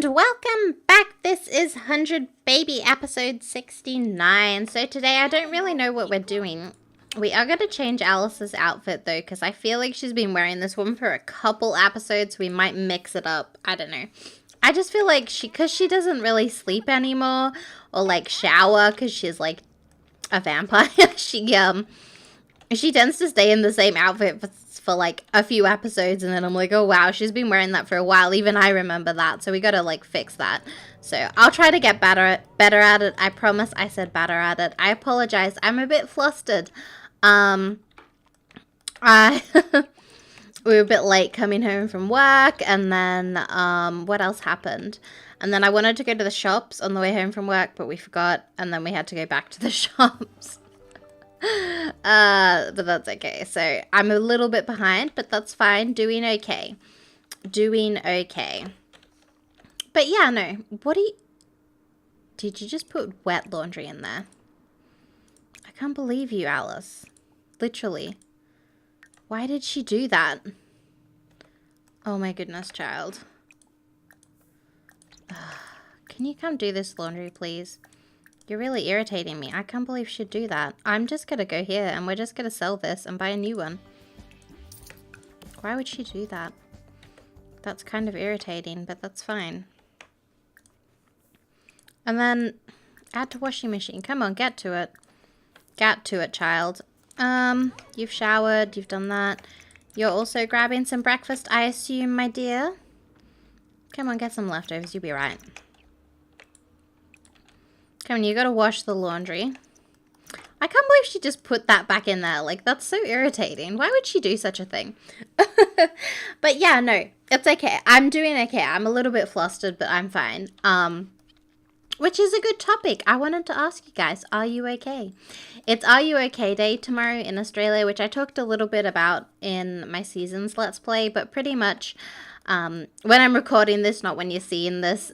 And welcome back. This is 100 Baby episode 69. So today I don't really know what we're doing. We are going to change Alice's outfit though, because I feel like she's been wearing this one for a couple episodes. We might mix it up. I don't know. I just feel like because she doesn't really sleep anymore or like shower because she's like a vampire. She tends to stay in the same outfit for like a few episodes, and then I'm like, oh wow, she's been wearing that for a while. Even I remember that, so we gotta like fix that. So I'll try to get better at it. I promise. I said better at it. I apologize. I'm a bit flustered. I we were a bit late coming home from work, and then what else happened? And then I wanted to go to the shops on the way home from work, but we forgot, and then we had to go back to the shops. But that's okay. So I'm a little bit behind, but that's fine. Doing okay. But yeah, no. Did you just put wet laundry in there? I can't believe you, Alice. Literally. Why did she do that? Oh my goodness, child. Can you come do this laundry, please? You're really irritating me. I can't believe she'd do that. I'm just gonna go here and we're just gonna sell this and buy a new one. Why would she do that? That's kind of irritating, but that's fine. And then add to washing machine. Come on, get to it. Get to it, child. You've showered, you've done that. You're also grabbing some breakfast, I assume, my dear. Come on, get some leftovers, you'll be right. Come on, you gotta wash the laundry. I can't believe she just put that back in there. Like, that's so irritating. Why would she do such a thing? But yeah, no, it's okay. I'm doing okay. I'm a little bit flustered, but I'm fine. Which is a good topic. I wanted to ask you guys, are you okay? It's Are You Okay Day tomorrow in Australia, which I talked a little bit about in my season's Let's Play, but pretty much when I'm recording this, not when you're seeing this,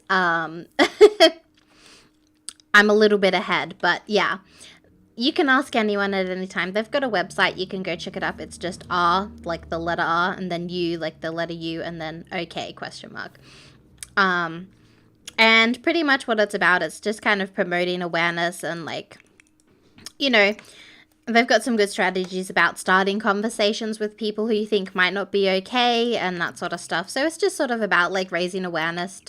I'm a little bit ahead, but yeah. You can ask anyone at any time. They've got a website. You can go check it up. It's just R, like the letter R, and then U, like the letter U, and then OK, question mark. And pretty much what it's about, it's just kind of promoting awareness and like, you know, they've got some good strategies about starting conversations with people who you think might not be okay and that sort of stuff. So it's just sort of about like raising awareness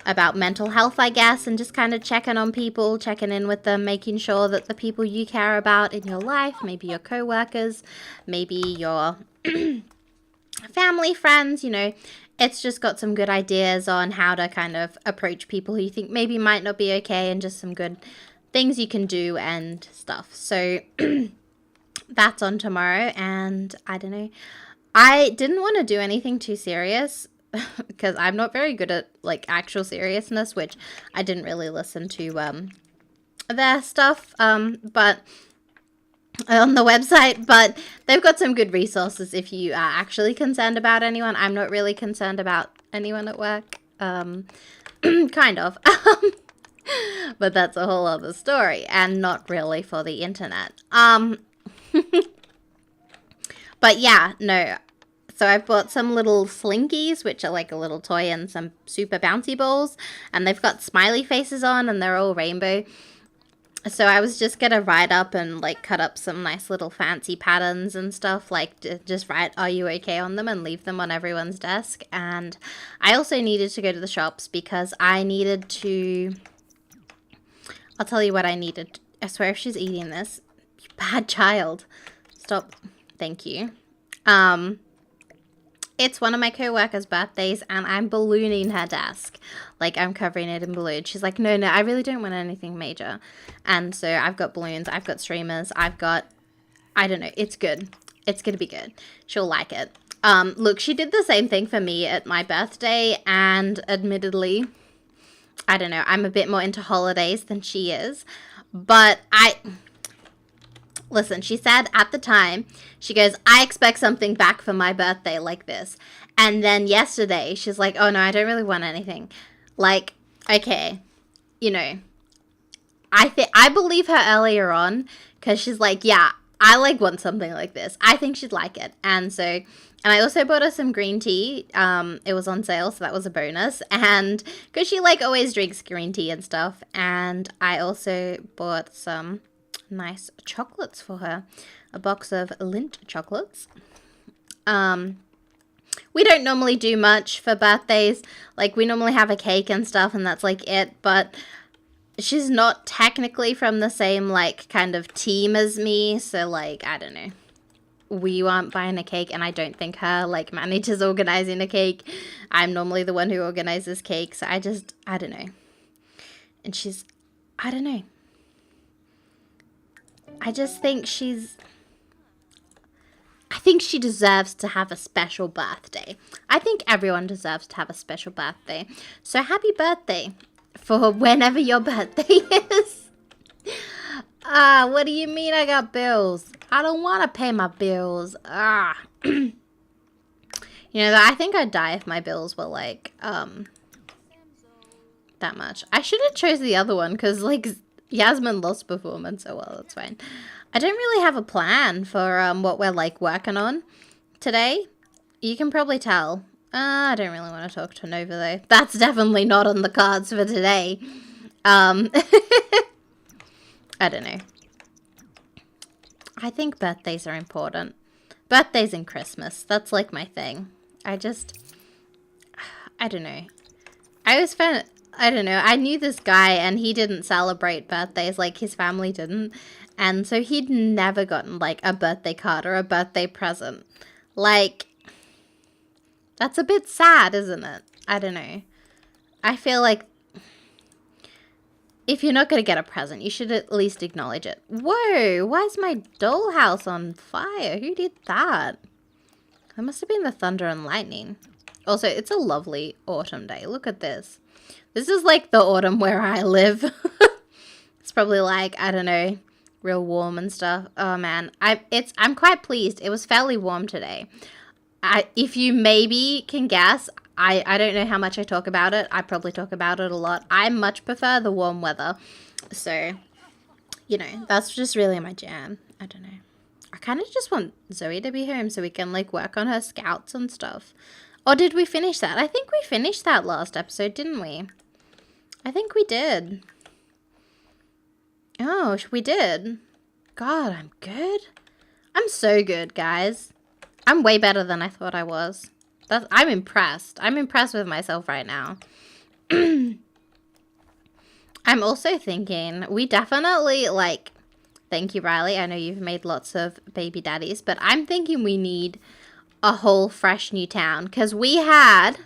about mental health, I guess, and just kind of checking on people, checking in with them, making sure that the people you care about in your life, maybe your co-workers, maybe your family, friends, you know, it's just got some good ideas on how to kind of approach people who you think maybe might not be okay and just some good things you can do and stuff. So that's on tomorrow, and I don't know. I didn't want to do anything too serious because I'm not very good at like actual seriousness, which I didn't really listen to their stuff but on the website, but they've got some good resources if you are actually concerned about anyone. I'm not really concerned about anyone at work, kind of, but that's a whole other story and not really for the internet. But yeah, no. So I've bought some little slinkies, which are like a little toy, and some super bouncy balls. And they've got smiley faces on, and they're all rainbow. So I was just going to write up and like cut up some nice little fancy patterns and stuff. Like just write, "Are you okay?" on them and leave them on everyone's desk. And I also needed to go to the shops because I needed to... I'll tell you what I needed. I swear if she's eating this, you bad child. Stop. Thank you. It's one of my co-workers' birthdays, and I'm ballooning her desk. Like, I'm covering it in balloons. She's like, no, I really don't want anything major. And so I've got balloons, I've got streamers, I've got... I don't know, it's good. It's gonna be good. She'll like it. Look, she did the same thing for me at my birthday, and admittedly, I don't know, I'm a bit more into holidays than she is. But listen, she said at the time, she goes, I expect something back for my birthday like this. And then yesterday, she's like, oh no, I don't really want anything. Like, okay, you know, I believe her earlier on, because she's like, yeah, I like want something like this. I think she'd like it. And I also bought her some green tea. It was on sale, so that was a bonus. And because she like always drinks green tea and stuff. And I also bought some nice chocolates for her. A box of Lindt chocolates. We don't normally do much for birthdays. Like, we normally have a cake and stuff, and that's like it. But she's not technically from the same, like, kind of team as me. So, like, I don't know. We aren't buying a cake, and I don't think her, like, manager's organizing a cake. I'm normally the one who organizes cakes. So I don't know. And I don't know. I just think I think she deserves to have a special birthday. I think everyone deserves to have a special birthday. So happy birthday for whenever your birthday is. What do you mean I got bills? I don't want to pay my bills. You know, I think I'd die if my bills were like, that much. I should have chose the other one because, like, Yasmin lost performance. Oh, well, that's fine. I don't really have a plan for what we're, like, working on today. You can probably tell. I don't really want to talk to Nova, though. That's definitely not on the cards for today. I don't know. I think birthdays are important. Birthdays and Christmas. That's, like, my thing. I don't know. I always found... I don't know. I knew this guy, and he didn't celebrate birthdays. Like, his family didn't. And so he'd never gotten, like, a birthday card or a birthday present. Like, that's a bit sad, isn't it? I don't know. I feel like if you're not going to get a present, you should at least acknowledge it. Whoa, why is my dollhouse on fire? Who did that? That must have been the thunder and lightning. Also, it's a lovely autumn day. Look at this. This is like the autumn where I live. It's probably like, I don't know, real warm and stuff. Oh man, I'm quite pleased. It was fairly warm today. If you maybe can guess, I don't know how much I talk about it. I probably talk about it a lot. I much prefer the warm weather. So, you know, that's just really my jam. I don't know. I kind of just want Zoe to be home so we can, like, work on her scouts and stuff. Or did we finish that? I think we finished that last episode, didn't we? I think we did. Oh, we did. God, I'm good. I'm so good, guys. I'm way better than I thought I was. I'm impressed. I'm impressed with myself right now. I'm also thinking, we definitely, like, thank you, Riley. I know you've made lots of baby daddies, but I'm thinking we need a whole fresh new town. Because we had,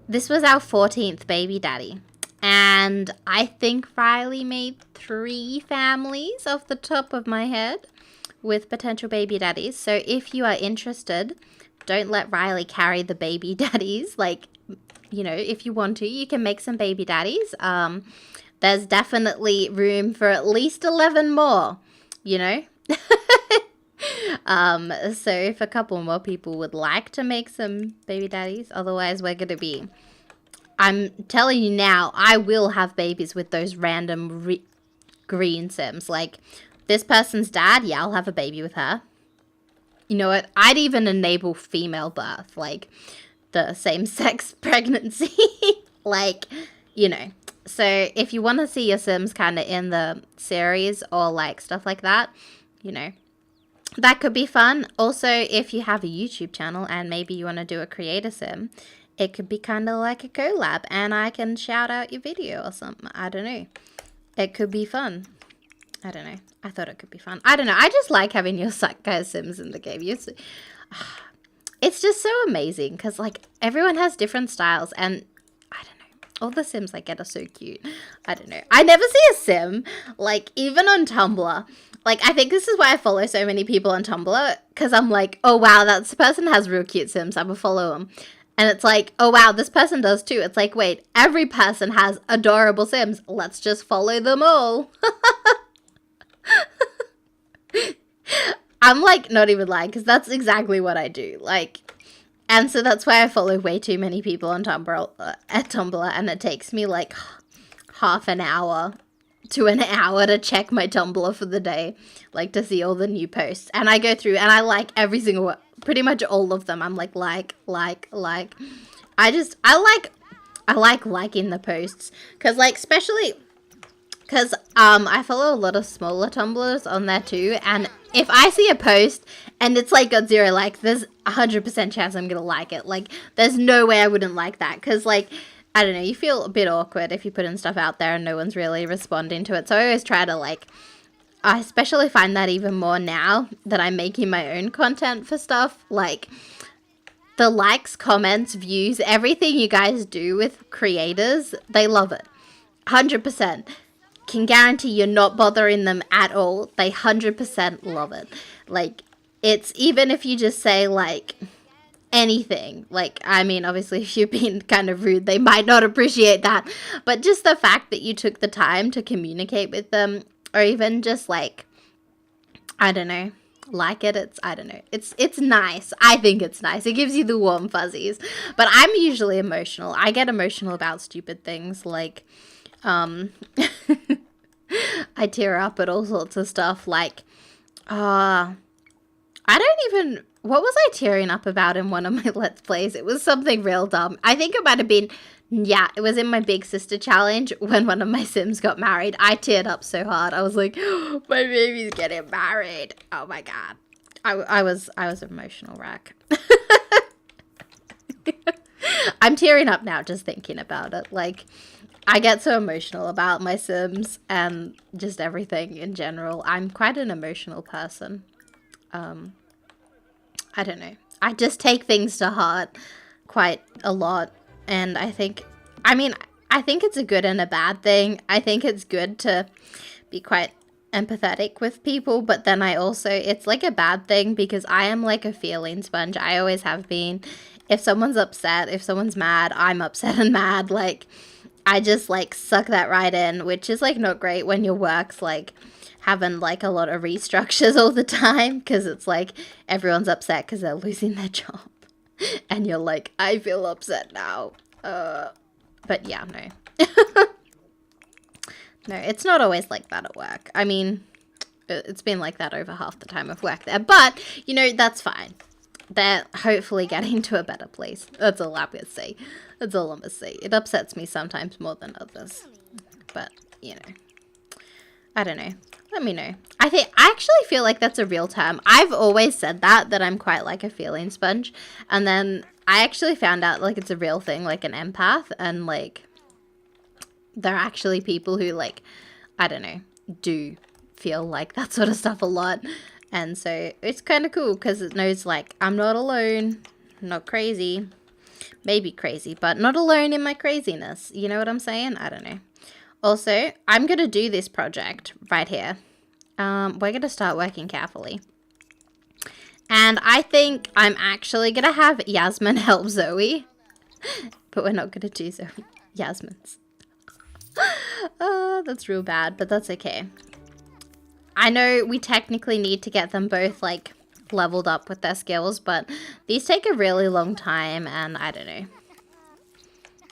this was our 14th baby daddy. And I think Riley made 3 families off the top of my head with potential baby daddies. So if you are interested, don't let Riley carry the baby daddies. Like, you know, if you want to, you can make some baby daddies. There's definitely room for at least 11 more, you know. So if a couple more people would like to make some baby daddies, otherwise we're going to be... I'm telling you now, I will have babies with those random green sims. Like, this person's dad, yeah, I'll have a baby with her. You know what? I'd even enable female birth, like the same-sex pregnancy. Like, you know. So if you want to see your sims kind of in the series or like stuff like that, you know, that could be fun. Also, if you have a YouTube channel and maybe you want to do a creator sim, it could be kind of like a collab and I can shout out your video or something. I don't know. It could be fun. I don't know. I thought it could be fun. I don't know. I just like having your guys sims in the game. It's just so amazing because, like, everyone has different styles and I don't know. All the sims I get are so cute. I don't know. I never see a sim, like, even on Tumblr. Like, I think this is why I follow so many people on Tumblr because I'm like, oh, wow, that person has real cute sims. I will follow them. And it's like, oh, wow, this person does too. It's like, wait, every person has adorable sims. Let's just follow them all. I'm, like, not even lying because that's exactly what I do. Like, and so that's why I follow way too many people on Tumblr, and it takes me, like, half an hour to an hour to check my Tumblr for the day, like to see all the new posts. And I go through and I like every single one, pretty much all of them. I'm like. I like liking the posts because like especially because I follow a lot of smaller Tumblrs on there too, and if I see a post and it's like got 0 likes, there's 100% chance I'm gonna like it. Like there's no way I wouldn't like that because like I don't know, you feel a bit awkward if you put in stuff out there and no one's really responding to it. So I always try to like, I especially find that even more now that I'm making my own content for stuff. Like the likes, comments, views, everything you guys do with creators, they love it. 100%. Can guarantee you're not bothering them at all. They 100% love it. Like it's even if you just say like anything, like I mean obviously if you're being kind of rude they might not appreciate that, but just the fact that you took the time to communicate with them, or even just like I don't know, like it's I don't know, it's nice. I think it's nice. It gives you the warm fuzzies. But I'm usually emotional. I get emotional about stupid things like I tear up at all sorts of stuff like I don't even, what was I tearing up about in one of my Let's Plays? It was something real dumb. I think it might have been, yeah, it was in my Big Sister challenge when one of my Sims got married. I teared up so hard. I was like, oh, my baby's getting married. Oh my God. I was an emotional wreck. I'm tearing up now just thinking about it. Like, I get so emotional about my Sims and just everything in general. I'm quite an emotional person. I don't know. I just take things to heart quite a lot. And I think it's a good and a bad thing. I think it's good to be quite empathetic with people, but then it's like a bad thing because I am like a feeling sponge. I always have been. If someone's upset, if someone's mad, I'm upset and mad. Like, I just like suck that right in, which is like not great when your work's like having like a lot of restructures all the time, because it's like everyone's upset because they're losing their job and you're like, I feel upset now. But yeah, no. No, it's not always like that at work. I mean, it's been like that over half the time I've worked there, but you know, that's fine. They're hopefully getting to a better place. That's all I'm gonna say. That's all I'm gonna say. It upsets me sometimes more than others, but you know, I don't know. Let me know. I actually feel like that's a real term. I've always said that I'm quite like a feeling sponge. And then I actually found out like it's a real thing, like an empath. And like, there are actually people who like, I don't know, do feel like that sort of stuff a lot. And so it's kind of cool because it knows like, I'm not alone, I'm not crazy. Maybe crazy, but not alone in my craziness. You know what I'm saying? I don't know. Also, I'm going to do this project right here. We're going to start working carefully. And I think I'm actually going to have Yasmin help Zoe. But we're not going to do Zoe. Yasmin's. Oh, that's real bad, but that's okay. I know we technically need to get them both, like, leveled up with their skills, but these take a really long time, and I don't know.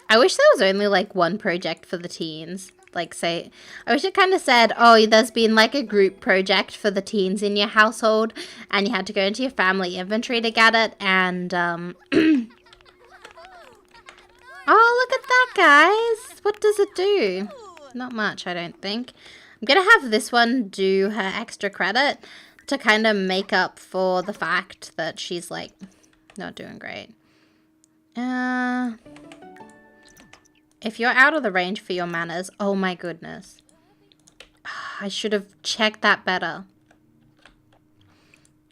I wish there was only, like, one project for the teens. Like, say, I wish it kind of said, oh, there's been, like, a group project for the teens in your household, and you had to go into your family inventory to get it, and, oh, look at that, guys. What does it do? Not much, I don't think. I'm gonna have this one do her extra credit to kind of make up for the fact that she's, like, not doing great. If you're out of the range for your manners, oh my goodness. I should have checked that better.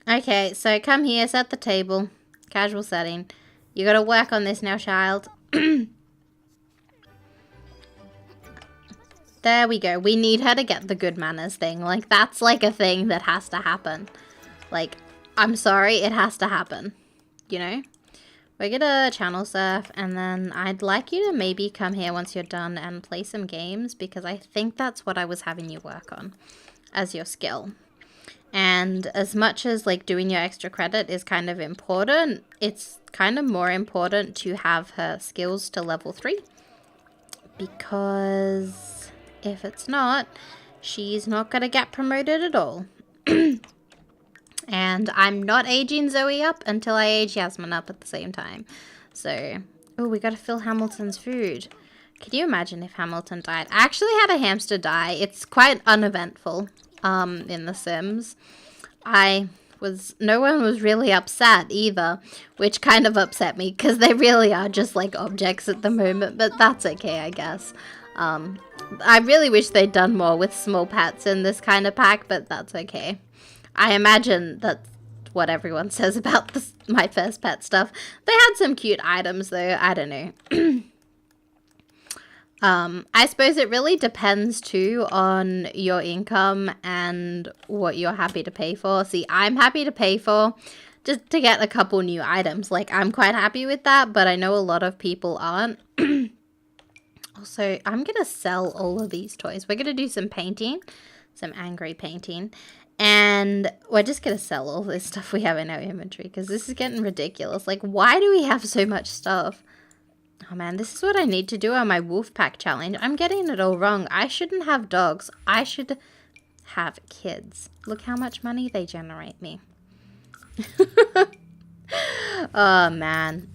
Okay, so come here, set the table. Casual setting. You gotta work on this now, child. There we go. We need her to get the good manners thing. Like, that's like a thing that has to happen. Like, I'm sorry, it has to happen. You know? We're gonna channel surf, and then I'd like you to maybe come here once you're done and play some games, because I think that's what I was having you work on as your skill. And as much as, like, doing your extra credit is kind of important, it's kind of more important to have her skills to level 3. Because If it's not, she's not going to get promoted at all. And I'm not aging Zoe up until I age Yasmin up at the same time. So, oh, we got to fill Hamilton's food. Can you imagine if Hamilton died? I actually had a hamster die. It's quite uneventful in The Sims. No one was really upset either, which kind of upset me because they really are just like objects at the moment, but that's okay, I guess. I really wish they'd done more with small pets in this kind of pack, but that's okay. I imagine that's what everyone says about my first pet stuff. They had some cute items though, I don't know. I suppose it really depends too on your income and what you're happy to pay for. See, I'm happy to pay for just to get a couple new items. Like, I'm quite happy with that, but I know a lot of people aren't. Also, I'm going to sell all of these toys. We're going to do some painting, some angry painting. And we're just going to sell all this stuff we have in our inventory because this is getting ridiculous. Like, why do we have so much stuff? Oh man, this is what I need to do on my wolf pack challenge. I'm getting it all wrong. I shouldn't have dogs. I should have kids. Look how much money they generate me. Oh man.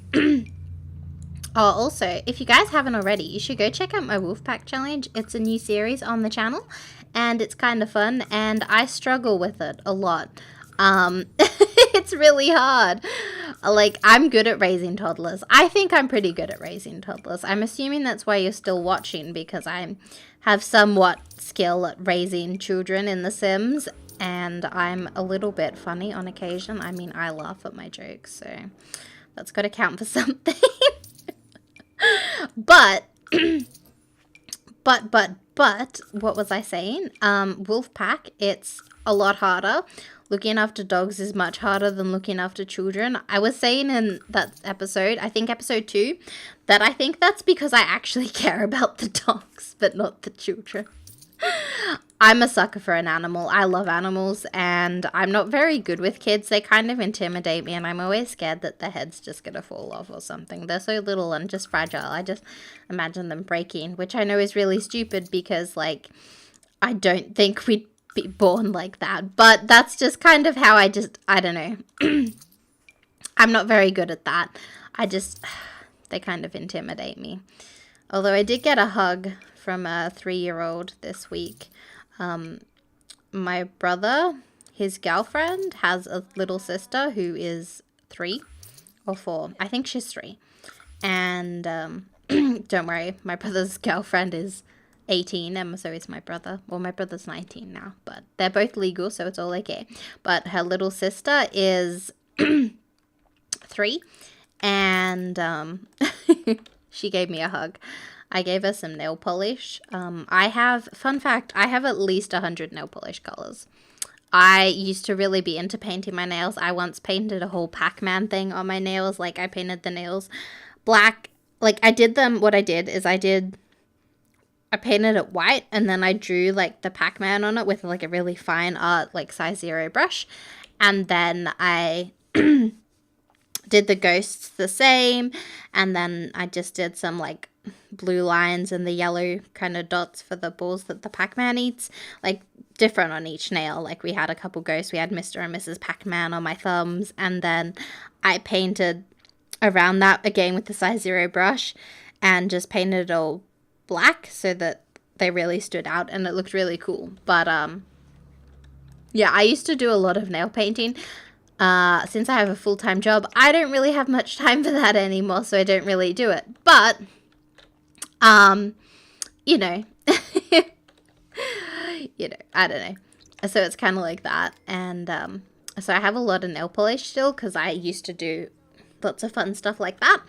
Oh, also, if you guys haven't already, you should go check out my wolf pack challenge. It's a new series on the channel and it's kind of fun and I struggle with it a lot. It's really hard. Like, I'm good at raising toddlers. I think I'm pretty good at raising toddlers. I'm assuming that's why you're still watching, because I have somewhat skill at raising children in The Sims, and I'm a little bit funny on occasion. I mean, I laugh at my jokes, so that's got to count for something. But, what was I saying? Wolf pack, it's a lot harder. Looking after dogs is much harder than looking after children. I was saying in that episode, I think episode 2, that I think that's because I actually care about the dogs, but not the children. I'm a sucker for an animal. I love animals, and I'm not very good with kids. They kind of intimidate me, and I'm always scared that their head's just going to fall off or something. They're so little and just fragile. I just imagine them breaking, which I know is really stupid because, like, I don't think we'd be born like that, but that's just kind of how I don't know. I'm not very good at that. They kind of intimidate me. Although I did get a hug from a 3-year-old this week. My brother, his girlfriend, has a little sister who is 3 or 4. I think she's 3. And don't worry, my brother's girlfriend is 18, and so is my brother. Well, my brother's 19 now, but they're both legal, so it's all okay. But her little sister is 3, and she gave me a hug. I gave her some nail polish. Fun fact, I have at least 100 nail polish colors. I used to really be into painting my nails. I once painted a whole Pac-Man thing on my nails. Like, I painted the nails black. Like, I painted it white, and then I drew, like, the Pac-Man on it with, like, a really fine art, like, size 0 brush. And then I did the ghosts the same, and then I just did some, like, blue lines and the yellow kind of dots for the balls that the Pac-Man eats, like, different on each nail. Like, we had a couple ghosts. We had Mr. and Mrs. Pac-Man on my thumbs, and then I painted around that again with the size 0 brush and just painted it all black so that they really stood out and it looked really cool. But yeah, I used to do a lot of nail painting. Since I have a full-time job, I don't really have much time for that anymore, so I don't really do it. But you know, I don't know. So it's kind of like that. And so I have a lot of nail polish still because I used to do lots of fun stuff like that.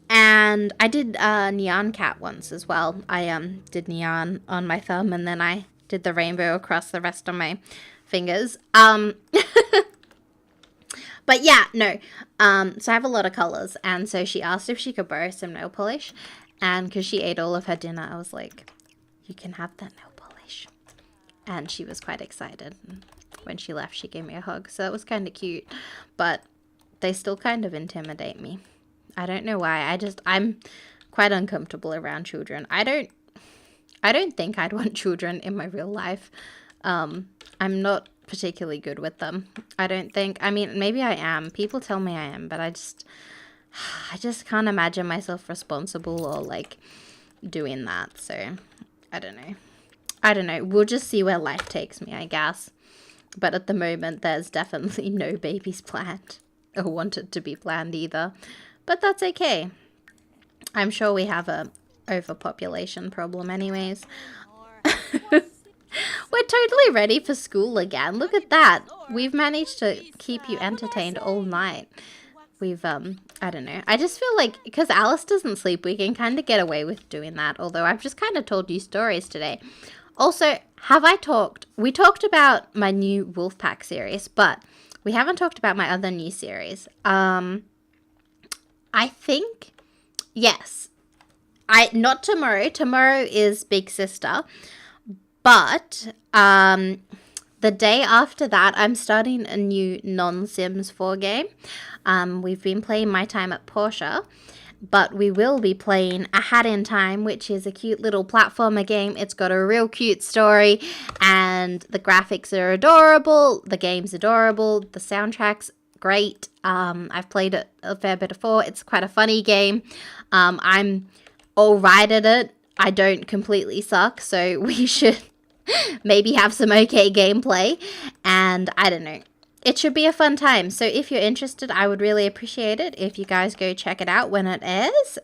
And I did Neon Cat once as well. I did neon on my thumb, and then I did the rainbow across the rest of my fingers. But yeah, no. So I have a lot of colors, and so she asked if she could borrow some nail polish. And because she ate all of her dinner, I was like, you can have that nail polish. And she was quite excited. And when she left, she gave me a hug. So that was kind of cute. But they still kind of intimidate me. I don't know why. I'm quite uncomfortable around children. I I don't think I'd want children in my real life. I'm not particularly good with them. I don't think. I mean, maybe I am. People tell me I am, but I just can't imagine myself responsible or like doing that. So I don't know. I don't know. We'll just see where life takes me, I guess. But at the moment, there's definitely no babies planned or wanted to be planned either. But that's okay. I'm sure we have a overpopulation problem anyways. We're totally ready for school again. Look at that. We've managed to keep you entertained all night. We've, I don't know. I just feel like, because Alice doesn't sleep, we can kind of get away with doing that. Although I've just kind of told you stories today. Also, we talked about my new Wolfpack series, but we haven't talked about my other new series. I think, yes. Not tomorrow. Tomorrow is Big Sister. But the day after that, I'm starting a new non-Sims 4 game. We've been playing My Time at Portia, but we will be playing A Hat in Time, which is a cute little platformer game. It's got a real cute story, and the graphics are adorable. The game's adorable. The soundtrack's great. I've played it a fair bit before. It's quite a funny game. I'm all right at it. I don't completely suck, so we should maybe have some okay gameplay, and I don't know. It should be a fun time. So if you're interested, I would really appreciate it if you guys go check it out when it airs.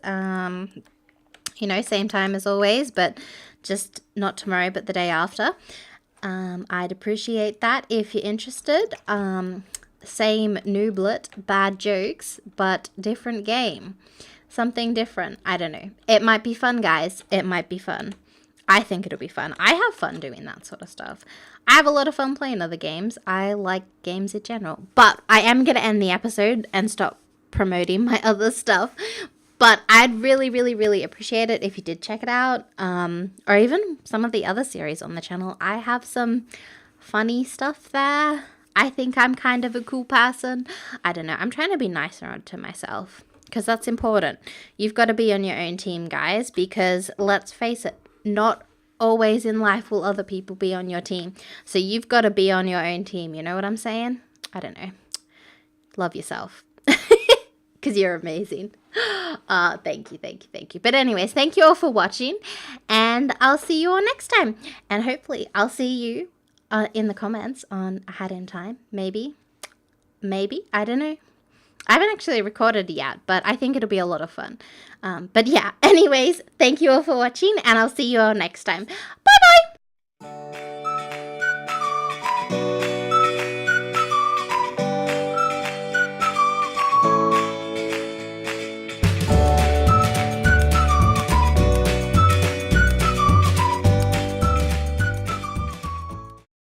You know, same time as always, but just not tomorrow, but the day after. I'd appreciate that if you're interested. Same Nooblet, bad jokes, but different game. Something different. I don't know. It might be fun, guys. It might be fun. I think it'll be fun. I have fun doing that sort of stuff. I have a lot of fun playing other games. I like games in general. But I am going to end the episode and stop promoting my other stuff. But I'd really, really, really appreciate it if you did check it out. Or even some of the other series on the channel. I have some funny stuff there. I think I'm kind of a cool person. I don't know. I'm trying to be nicer to myself, because that's important. You've got to be on your own team, guys, because let's face it, not always in life will other people be on your team. So you've got to be on your own team. You know what I'm saying? I don't know. Love yourself. Because you're amazing. Thank you, thank you, thank you. But anyways, thank you all for watching. And I'll see you all next time. And hopefully I'll see you in the comments on A Hat in Time. Maybe. I don't know. I haven't actually recorded it yet, but I think it'll be a lot of fun. But yeah, anyways, thank you all for watching, and I'll see you all next time. Bye-bye!